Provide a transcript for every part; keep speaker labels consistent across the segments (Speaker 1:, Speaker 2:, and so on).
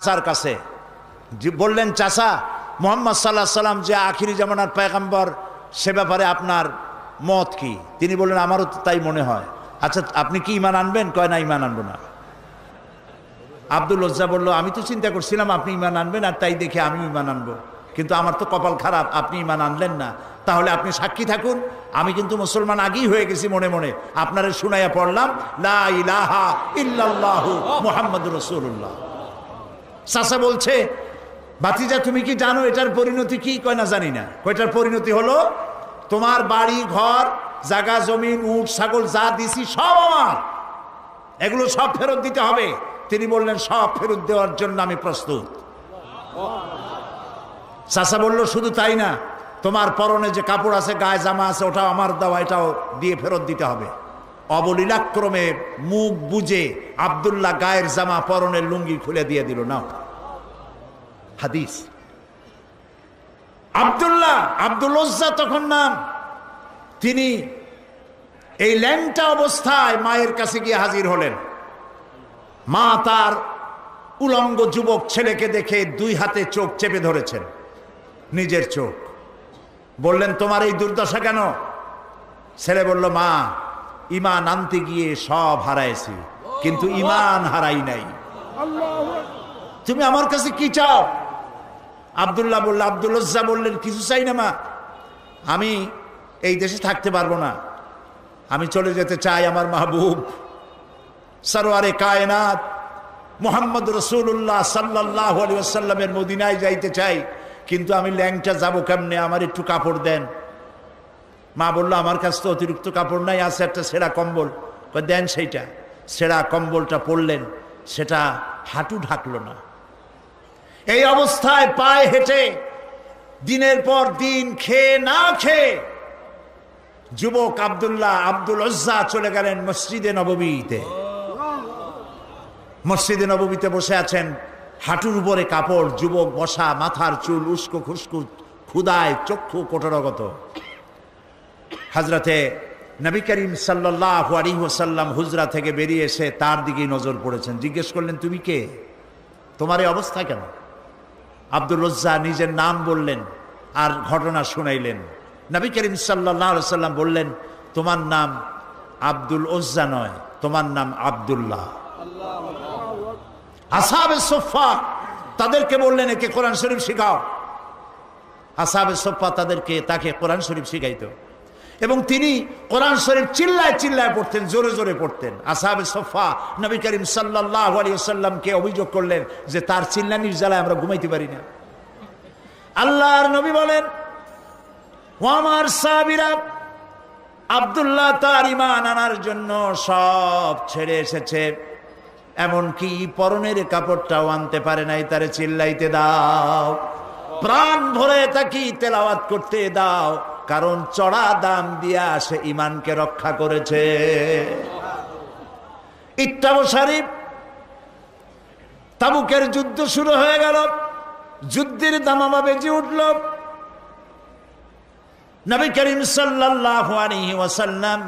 Speaker 1: চাচার কাছে বললেন, চাচা, মুহাম্মদ সাল্লাল্লাহু আলাইহি সাল্লাম যে আখিরি জামানার পয়গম্বর, সে ব্যাপারে আপনার মত কি? তিনি বললেন, আমারও তো তাই মনে হয়। আচ্ছা, আপনি কি ঈমান আনবেন? কয়, না, ঈমান আনবো না। আব্দুল উজ্জা বলল, আমি তো চিন্তা করছিলাম আপনি ঈমান আনবেন, আর তাই দেখে আমি ঈমান আনবো, কিন্তু আমার তো কপাল খারাপ, আপনি ঈমান আনলেন না। তাহলে আপনি সাক্ষী থাকুন, আমি কিন্তু মুসলমান আগেই হয়ে গেছি মনে মনে। আপনারে শুনাইয়া পড়লাম, লা ইলাহা ইল্লাল্লাহু মুহাম্মাদুর রাসূলুল্লাহ। চাচা বলছে, ভাতিজা, তুমি কি জানো এটার পরিণতি কি? কয়, না, জানি না। কয়টার পরিণতি হলো, তোমার বাড়ি ঘর জায়গা জমিন উট ছাগল যা দিছি সব আমার, এগুলো সব ফেরত দিতে হবে। তিনি বললেন, সব ফেরত দেওয়ার জন্য আমি প্রস্তুত। চাচা বলল, শুধু তাই না, তোমার পরনে যে কাপড় আছে, গায়ে জামা আছে, ওটাও আমার দেওয়া, এটাও দিয়ে ফেরত দিতে হবে। অবলীলাক্রমে মুখ বুঝে আব্দুল্লাহ গায়ের জামা পরনের লুঙ্গি খুলে দিয়ে দিল। নাও, হাদিস। আব্দুল্লাহ, আব্দুল উজ্জা তখন নাম, তিনি এই ল্যাংটা অবস্থায় মায়ের কাছে গিয়ে হাজির হলেন। মা তার উলঙ্গ যুবক ছেলেকে দেখে দুই হাতে চোখ চেপে ধরেছেন, নিজের চোখ। বললেন, তোমার এই দুর্দশা কেন? ছেলে বলল, মা, ঈমান আনতে গিয়ে সব হারাইছি, কিন্তু ঈমান হারাই নাই। তুমি আমার কাছে কি চাও? আব্দুল্লাহ বলল, আব্দুল উজ্জা বললেন, কিছু চাই না মা, আমি এই দেশে থাকতে পারবো না, আমি চলে যেতে চাই আমার মাহবুব সরওয়ারে কায়নাত মুহাম্মদ রাসূলুল্লাহ সাল্লাল্লাহু আলাইহি ওয়াসাল্লামের মদিনায় যাইতে চাই, কিন্তু আমি ল্যাংটা যাবো কেমনে? আমার একটু কাপড় দেন। মা বলল, আমার কাছে তো অতিরিক্ত কাপড় নাই, আছে একটা ছেঁড়া কম্বল। দেন সেইটা। ছেঁড়া কম্বলটা পরলেন, সেটা হাঁটু ঢাকলো না। এই অবস্থায় পায়ে হেঁটে দিনের পর দিন খেয়ে না খেয়ে যুবক আব্দুল্লাহ আব্দুল উজ্জা চলে গেলেন মসজিদে নববীতে। মসজিদে নববীতে বসে আছেন, হাঁটুর উপরে কাপড়, যুবক বসা, মাথার চুল উস্কো খুস্কো, ক্ষুদায় চক্ষু কোটরগত। হযরতে নবী করিম সাল্লাল্লাহু আলাইহি ওয়াসাল্লাম হুজরা থেকে বেরিয়ে এসে তার দিকেই নজর পড়েছেন। জিজ্ঞেস করলেন, তুমি কে? তোমার এই অবস্থা কেন? আব্দুল উজ্জা নিজের নাম বললেন আর ঘটনা শুনাইলেন। নবী করিম সাল্লাল্লাহু আলাইহি ওয়াসাল্লাম বললেন, তোমার নাম আব্দুল উজ্জা নয়, তোমার নাম আব্দুল্লাহ। আসহাবে সুফফা তাদেরকে বললেন, একে কোরআন শরীফ শিখাও। আসহাবে সুফফা তাকে কোরআন শরীফ শিখাইতো, এবং তিনি কোরআন শরীফ চিল্লায় চিল্লায় পড়তেন, জোরে জোরে পড়তেন। আসহাবে সুফফা নবী করিম সাল্লাল্লাহু আলাইহি ওয়াসাল্লামকে অভিযোগ করলেন যে তার চিল্লানির জ্বালায় আমরা ঘুমাইতে পারি না। আল্লাহর নবী বলেন, ও আমার সাহাবীরা, আব্দুল্লাহ তার ঈমান আনার জন্য সব ছেড়ে এসেছে, এমনকি পরনের কাপড়টাও আনতে পারে নাই, তারে চিল্লাইতে দাও, প্রাণ ভরে তাকে তেলাওয়াত করতে দাও, কারণ চড়া দাম দিয়া সে ঈমানকে রক্ষা করেছে। ইত্তাবু শরীফ, তাবুকের যুদ্ধ শুরু হয়ে গেল, যুদ্ধের দামামা বেজে উঠল। নবী করিম সাল্লাল্লাহু আলাইহি ওয়াসাল্লাম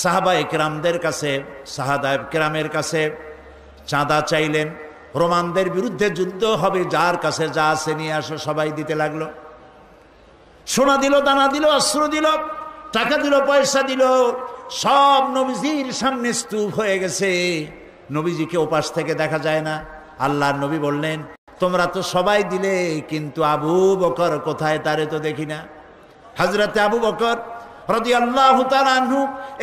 Speaker 1: সাহাবায়ে কেরামদের কাছে, সাহাবায়ে কেরামের কাছে চাঁদা চাইলেন। রোমানদের বিরুদ্ধে যুদ্ধ হবে, যার কাছে যা আছে নিয়ে আসো। সবাই দিতে লাগলো, সোনা দিল, দানা দিল, অস্ত্র দিল, টাকা দিল, পয়সা দিল, সব নবীজির সামনে স্তূপ হয়ে গেছে। নবীজিকে ওপাশ থেকে দেখা যায় না। আল্লাহর নবী বললেন, তোমরা তো সবাই দিলে, কিন্তু আবু বকর কোথায়? তারে তো দেখি না। হযরতে আবু বকর রাদিয়াল্লাহু তাআলা আনহু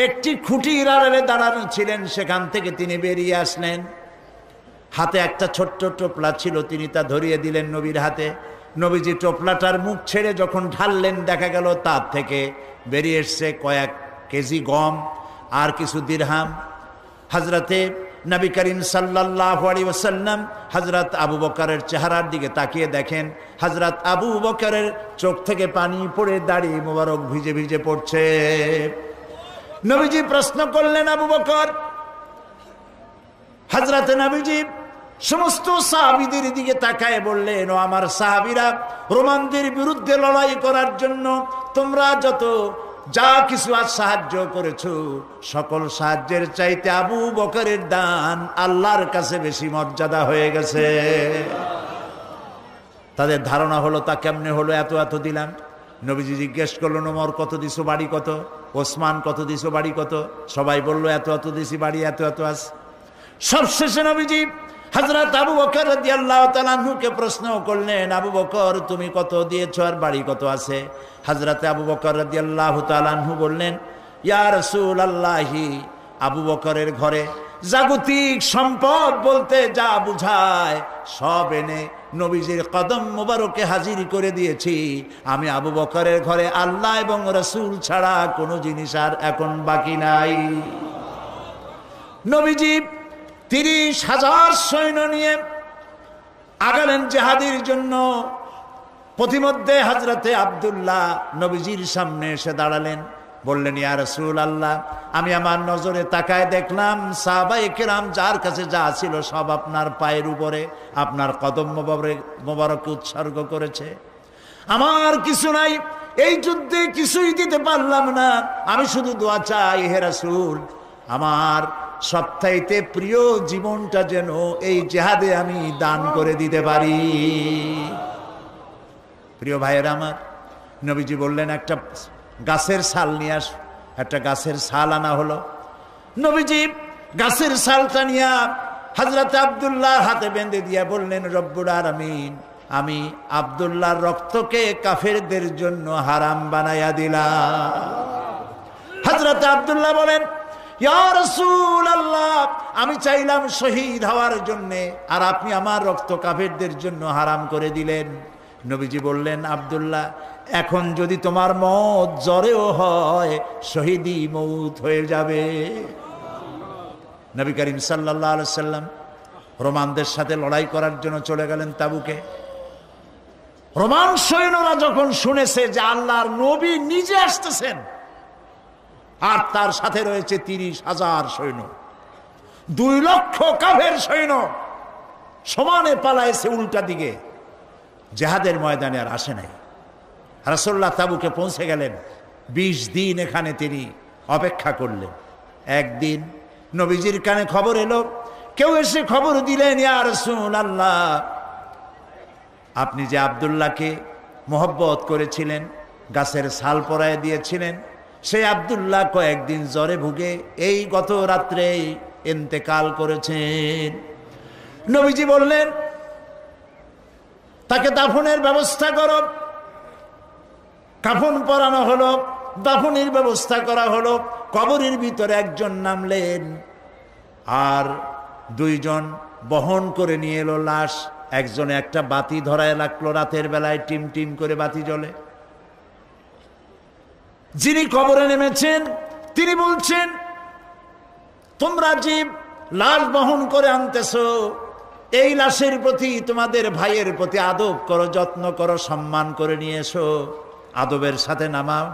Speaker 1: একটি খুঁটির আড়ালে দাঁড়ানো ছিলেন, সেখান থেকে তিনি বেরিয়ে আসলেন। হাতে একটা ছোট্ট টোপলা ছিল, তিনি তা ধরিয়ে দিলেন নবীর হাতে। নবীজি টোপলাটার মুখ ছেড়ে যখন ঢাললেন, দেখা গেল তার থেকে বেরিয়ে এসছে কয়েক কেজি গম আর কিছু দিরহাম। হযরতে নবী করিম সাল্লাল্লাহু আলাইহি ওয়াসাল্লাম হযরত আবু বকরের চেহারার দিকে তাকিয়ে দেখেন, হযরত আবু বকরের চোখ থেকে পানি পড়ে দাড়ি মোবারক ভিজে ভিজে পড়ছে। নবীজি প্রশ্ন করলেন, আবু বকর? হযরত নবীজি সমস্ত সাহাবীদের দিকে তাকায় বললেন, ও আমার সাহাবীরা, রোমানদের বিরুদ্ধে লড়াই করার জন্য তোমরা যা কিছু আজ সাহায্য করেছো, সকল সাহায্যের চাইতে আবু বকরের দান আল্লাহর কাছে বেশি মর্যাদা হয়ে গেছে। তাদের ধারণা হলো তা কেমনে হলো, এত এত দিলাম। নবীজি জিজ্ঞেস করলেন, ওমর কত দিছো, বাড়ি কত? ওসমান কত দিছো, বাড়ি কত? সবাই বলল এত এত দিছি, বাড়ি এত এত আছে। সবশেষে নবীজি হযরত আবু বকর রাদিয়াল্লাহু তাআলা আনহুকে প্রশ্ন করলেন, আবু বকর তুমি কত দিয়েছো আর বাড়ি কত আছে? হযরত আবু বকর রাদিয়াল্লাহু তাআলা আনহু বললেন, ইয়া রাসূলুল্লাহি, আবু বকরের ঘরে জাগতিক সম্পদ বলতে যা বুঝায় সব এনে নবীজির কদম মোবারকে হাজির করে দিয়েছি। আমি আবু বকরের ঘরে আল্লাহ এবং রাসূল ছাড়া কোনো জিনিস আর এখন বাকি নাই। নবীজি 30,000 সৈন্য নিয়ে আগালেন জিহাদের জন্য। প্রতিমধ্যে হযরতে আব্দুল্লাহ নবীজির সামনে এসে দাঁড়ালেন, বললেন, ইয়া রাসূলুল্লাহ, আমি আমার নজরে তাকায় দেখলাম সাহাবায়ে কেরাম যার কাছে যা ছিল সব আপনার পায়ের উপরে, আপনার কদম মোবারকে উৎসর্গ করেছে। আমার কিছু নাই, এই যুদ্ধে কিছুই দিতে পারলাম না। আমি শুধু দোয়া চাই, হে রাসূল, আমার সবচাইতে প্রিয় জীবনটা যেন এই জিহাদে আমি দান করে দিতে পারি। প্রিয় ভাইয়েরা আমার, নবীজি বললেন, একটা গাছের ছাল নিয়ে আস। একটা গাছের ছাল আনা হলো। নবীজি গাছের ছালটা নিয়ে হযরত আব্দুল্লাহর হাতে বেঁধে দিয়ে বললেন, রব্বুল আলামিন, আমি আব্দুল্লাহর রক্তকে কাফেরদের জন্য হারাম বানাইয়া দিলাম। হযরত আব্দুল্লাহ বলেন, ইয়া রাসূলুল্লাহ, আমি চাইলাম শহীদ হওয়ার জন্যে, আর আপনি আমার রক্ত কাফেরদের জন্য হারাম করে দিলেন। নবীজি বললেন, আব্দুল্লাহ, এখন যদি তোমার মত জ্বরেও হয়, শহীদি মৌত হয়ে যাবে। নবী করিম সাল্লাল্লাহু আলাইহি সাল্লাম রোমানদের সাথে লড়াই করার জন্য চলে গেলেন তাবুকে। রোমান সৈন্যরা যখন শুনেছে যে আল্লাহর নবী নিজে আসতেছেন আর তার সাথে রয়েছে 30,000 সৈন্য, 2 লক্ষ কাফের সৈন্য সমানে পালাইছে উল্টা দিকে, জিহাদের ময়দানে আর আসে নাই। রাসূলুল্লাহ তাবুকে পৌঁছে গেলেন। 20 দিন এখানে তিনি অপেক্ষা করলেন। একদিন নবীজির কানে খবর এলো, কেউ এসে খবর দিলেন, ইয়া রাসূলুল্লাহ, আপনি যে আব্দুল্লাহকে মহব্বত করেছিলেন, গাছের ছাল পরায় দিয়েছিলেন, সেই আব্দুল্লাহ কয়েকদিন জ্বরে ভুগে এই গত রাত্রে ইন্তেকাল করেছেন। নবীজি বললেন, তাকে দাফনের ব্যবস্থা করো। কাফন পরানো হলো, দাফনের ব্যবস্থা করা হলো। কবরের ভিতরে একজন নামলেন আর 2 জন বহন করে নিয়ে এলো লাশ। একজনে একটা বাতি ধরায় রাখলো, রাতের বেলায় টিম টিম করে বাতি জ্বলে। যিনি কবরে নেমেছেন তিনি বলছেন, তোমরা যে লাশ বহন করে আনতেছো, এই লাশের প্রতি তোমাদের ভাইয়ের প্রতি আদব করো, যত্ন করো, সম্মান করে নিয়ে এসো, আদবের সাথে নামাও।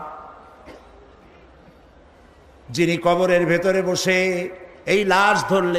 Speaker 1: যিনি কবরের ভেতরে বসে এই লাশ ধরলে